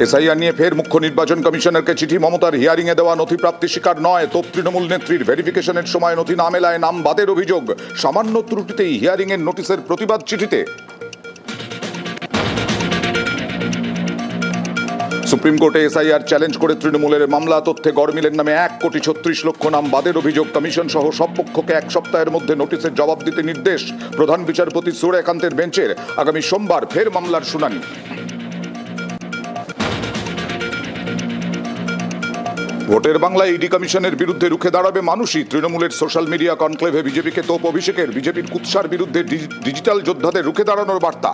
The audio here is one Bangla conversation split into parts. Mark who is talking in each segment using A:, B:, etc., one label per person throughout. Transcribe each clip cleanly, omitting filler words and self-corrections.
A: এসআইআর নিয়ে ফের মুখ্য নির্বাচন কমিশনারকে চিঠি, মমতার হিয়ারিং এ দেওয়া নথি প্রাপ্তি স্বীকার নয়, তো তৃণমূল নেত্রীর ভেরিফিকেশনের সময় নথি না মেলায় নাম বাদের অভিযোগ, সামান্য ত্রুটিতেই হিয়ারিং এর নোটিশের প্রতিবাদ চিঠিতে। সুপ্রিম কোর্টে এসআইআর চ্যালেঞ্জ করে তৃণমূলের মামলা, তথ্যে গড়মিলের নামে 1,36,00,000 নাম বাদের অভিযোগ, কমিশন সহ সব পক্ষকে 1 সপ্তাহের মধ্যে নোটিশের জবাব দিতে নির্দেশ, প্রধান বিচারপতি সূর্যকান্তের বেঞ্চের। আগামী সোমবার ফের মামলার শুনানি। ভোটের বাংলায় ইডি কমিশনের বিরুদ্ধে রুখে দাঁড়াবে মানুষই, তৃণমূলের সোশ্যাল মিডিয়া কনক্লেভে বিজেপিকে তোপ অভিষেকের, বিজেপির কুৎসার বিরুদ্ধে ডিজিটাল যোদ্ধাদের রুখে দাঁড়ানোর বার্তা।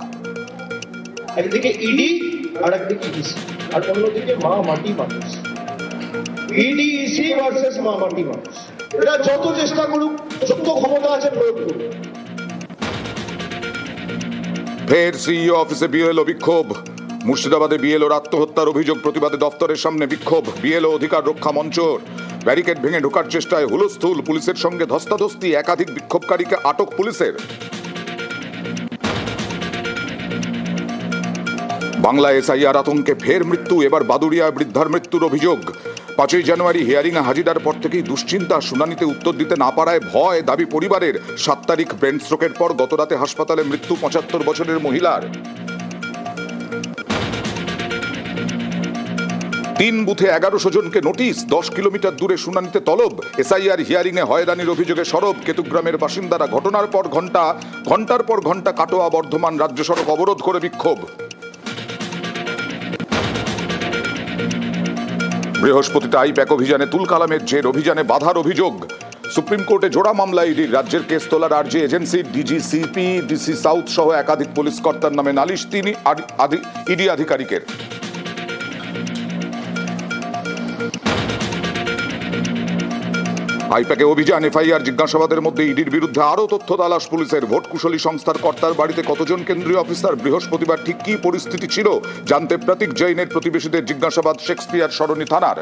B: একদিকে ইডি আর একদিকে ইসি, আর অন্যদিকে মা মাটি মানুষ। ইডি ইসি ভার্সেস মা মাটি মানুষ, এরা যত চেষ্টা করুক, যত ক্ষমতা আছে প্রয়োগ করুক।
A: ফের সিইও অফিসে বিএলও বিক্ষোভ, মুর্শিদাবাদে বিএলওর আত্মহত্যার অভিযোগ প্রতিবাদে দপ্তরের সামনে বিক্ষোভ, বিএলও অধিকার রক্ষা মঞ্চর। ব্যারিকেড ভেঙে ঢোকার চেষ্টায় হুলস্থুল, পুলিশের সঙ্গে ধস্তাধস্তি, একাধিক বিক্ষোভকারীকে আটক পুলিশের। বাংলা এসআইআর আতঙ্কে ফের মৃত্যু, এবার বাদুড়িয়ায় বৃদ্ধার মৃত্যুর অভিযোগ। 5ই জানুয়ারি হিয়ারিং এ হাজিরার পর থেকেই দুশ্চিন্তা, শুনানিতে উত্তর দিতে না পারায় ভয়, দাবি পরিবারের। 7 তারিখ ব্রেন স্ট্রোকের পর গতরাতে হাসপাতালে মৃত্যু 75 বছরের মহিলার। 3 বুথে 1100 জনকে নোটিশ, 10 কিলোমিটার দূরে শুনানিতে তলব। এসআইআর হিয়ারিং এ হয়রানির অভিযোগে সরব কেতুগ্রামের বাসিন্দারা, ঘটনার পর ঘন্টার পর ঘন্টা কাটোয়া বর্ধমান রাজ্য সড়ক অবরোধ করে বিক্ষোভ। বৃহস্পতিতে আইপ্যাক অভিযানে তুলকালামের জের, অভিযানে বাধার অভিযোগ। সুপ্রিম কোর্টে জোড়া মামলা ইডির, রাজ্যের কেস তোলার আরজি এজেন্সির, ডিজিসিপি, ডিসি সাউথ সহ একাধিক পুলিশ কর্তার নামে নালিশ 3 ইডি আধিকারিকের। আইপ্যাকে অভিযান, এফআইআর, জিজ্ঞাসাবাদের মধ্যে ইডির বিরুদ্ধে আরও তথ্য তালাশ পুলিশের। ভোট কুশলী সংস্থার কর্তার বাড়িতে কতজন কেন্দ্রীয় অফিসার, বৃহস্পতিবার ঠিক কী পরিস্থিতি ছিল জানতে প্রতীক জৈনের প্রতিবেশীদের জিজ্ঞাসাবাদ শেক্সপিয়ার সরণি থানার।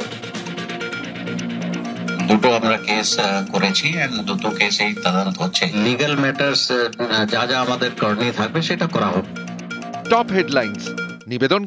C: দুটো আমরা কেস করেছি, দুটো কেসেই তদন্ত হচ্ছে। লিগ্যাল ম্যাটার্স যা যা আমাদের করণীয় থাকবে সেটা করা হবে।
D: টপ হেডলাইন্স নিবেদন